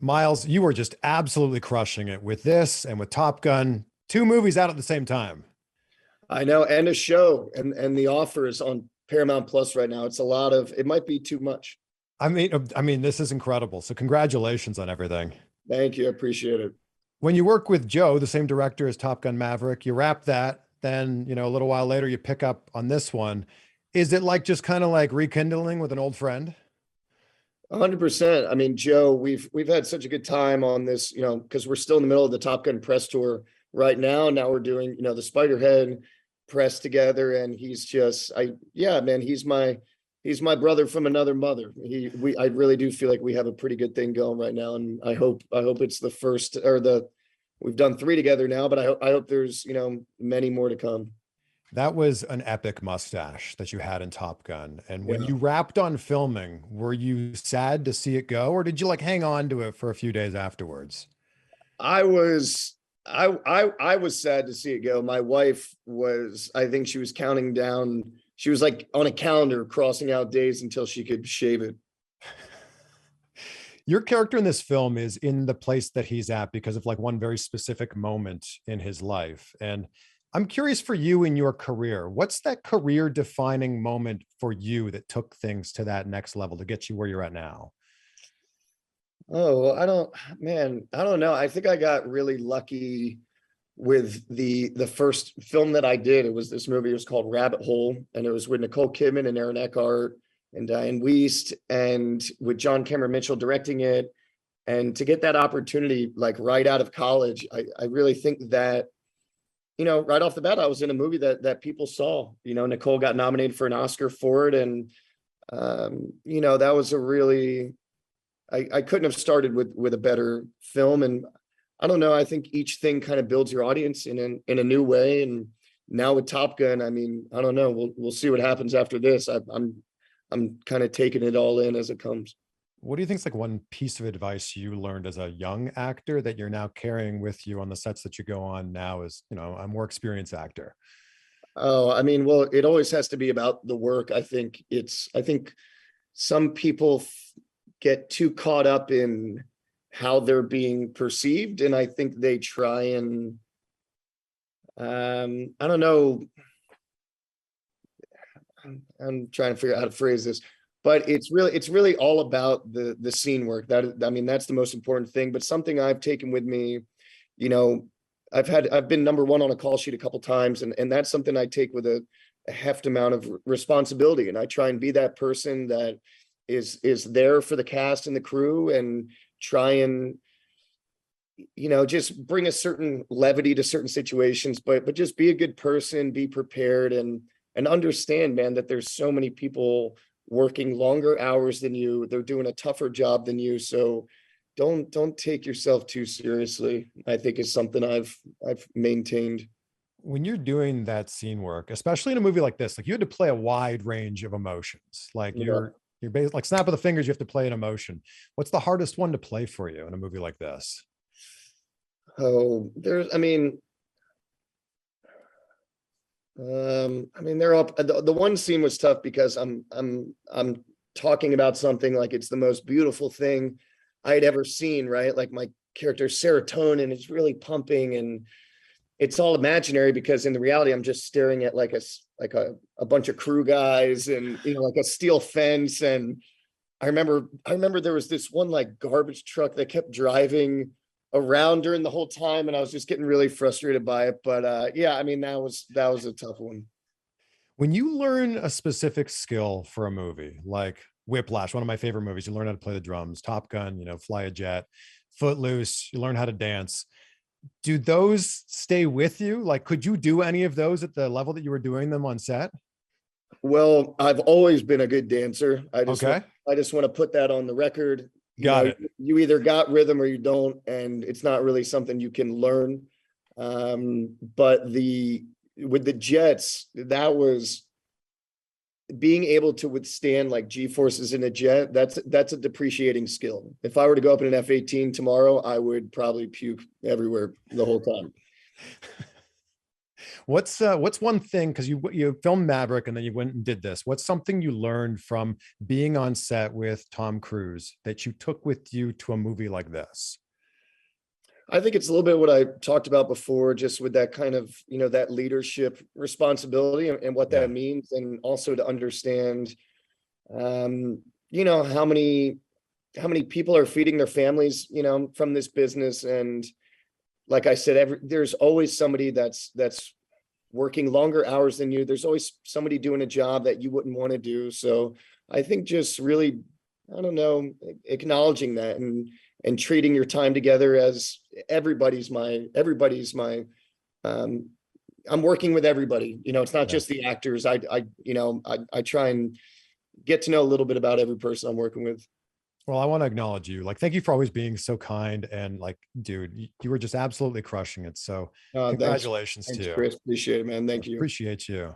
Miles, you were just absolutely crushing it with this and with Top Gun, two movies out at the same time. I know, and a show, and the offer is on Paramount Plus right now. It's a lot of, it might be too much. I mean, this is incredible. So congratulations on everything. Thank you. I appreciate it. When you work with Joe, the same director as Top Gun Maverick, you wrap that, then, a little while later you pick up on this one. Is it like just kind of like rekindling with an old friend? 100%. I mean, Joe, we've had such a good time on this, because we're still in the middle of the Top Gun press tour right now. Now we're doing, the Spiderhead press together, and yeah, man, he's my brother from another mother. I really do feel like we have a pretty good thing going right now, and I hope it's the first, we've done three together now, but I hope there's many more to come. That was an epic mustache that you had in Top Gun. And when Yeah. you wrapped on filming, were you sad to see it go, or did you like hang on to it for a few days afterwards? I was I was sad to see it go. My wife was, I think she was counting down. She was like on a calendar crossing out days until she could shave it. Your character in this film is in the place that he's at because of like one very specific moment in his life. And I'm curious for you in your career, what's that career defining moment for you that took things to that next level to get you where you're at now? Oh, I don't know. I think I got really lucky with the first film that I did. It was this movie. It was called Rabbit Hole, and it was with Nicole Kidman and Aaron Eckhart and Diane Wiest, and with John Cameron Mitchell directing it. And to get that opportunity, like right out of college, I really think that, right off the bat, I was in a movie that people saw. Nicole got nominated for an Oscar for it, and that was a really, I couldn't have started with a better film. And I don't know, I think each thing kind of builds your audience in a new way. And now with Top Gun, I mean, I don't know, we'll see what happens after this. I'm kind of taking it all in as it comes. What do you think is like one piece of advice you learned as a young actor that you're now carrying with you on the sets that you go on now as, a more experienced actor? Oh, I mean, well, it always has to be about the work. I think some people get too caught up in how they're being perceived, and I think they try and, I don't know, I'm trying to figure out how to phrase this, but it's really all about the scene work. I mean, that's the most important thing. But something I've taken with me, you know, I've been number one on a call sheet a couple times, and that's something I take with a heft amount of responsibility. And I try and be that person that is there for the cast and the crew, and try and, just bring a certain levity to certain situations, but just be a good person, be prepared, and understand, man, that there's so many people working longer hours than you. They're doing a tougher job than you. So don't take yourself too seriously, I think, is something I've maintained. When you're doing that scene work, especially in a movie like this, like you had to play a wide range of emotions. Like Yeah. you're based like snap of the fingers, you have to play an emotion. What's the hardest one to play for you in a movie like this? Oh, they're up. The one scene was tough because I'm talking about something like it's the most beautiful thing I had ever seen, right? Like my character's serotonin is really pumping, and it's all imaginary because in the reality I'm just staring at like a bunch of crew guys, and like a steel fence. And I remember there was this one like garbage truck that kept driving around during the whole time, and I was just getting really frustrated by it. But yeah, I mean, that was a tough one. When you learn a specific skill for a movie, like Whiplash, one of my favorite movies, you learn how to play the drums. Top Gun, fly a jet. Footloose, you learn how to dance. Do those stay with you? Like, could you do any of those at the level that you were doing them on set? Well, I've always been a good dancer. Okay, I just want to put that on the record. got it. You either got rhythm or you don't, and it's not really something you can learn. But with the jets, that was being able to withstand like G forces in a jet. That's a depreciating skill. If I were to go up in an F-18 tomorrow, I would probably puke everywhere the whole time. What's one thing, because you filmed Maverick and then you went and did this. What's something you learned from being on set with Tom Cruise that you took with you to a movie like this? I think it's a little bit what I talked about before, just with that kind of, that leadership responsibility and what Yeah. that means, and also to understand, um, how many people are feeding their families, from this business. And like I said, there's always somebody that's working longer hours than you. There's always somebody doing a job that you wouldn't want to do. So I think just really, I don't know, acknowledging that and treating your time together as everybody's my um I'm working with everybody. It's not Yeah. just the actors. I try and get to know a little bit about every person I'm working with. Well, I want to acknowledge you. Like, thank you for always being so kind and like, dude, you were just absolutely crushing it. So Thanks. congratulations to Thanks, you. Chris. Appreciate it, man. I Thank you. appreciate you.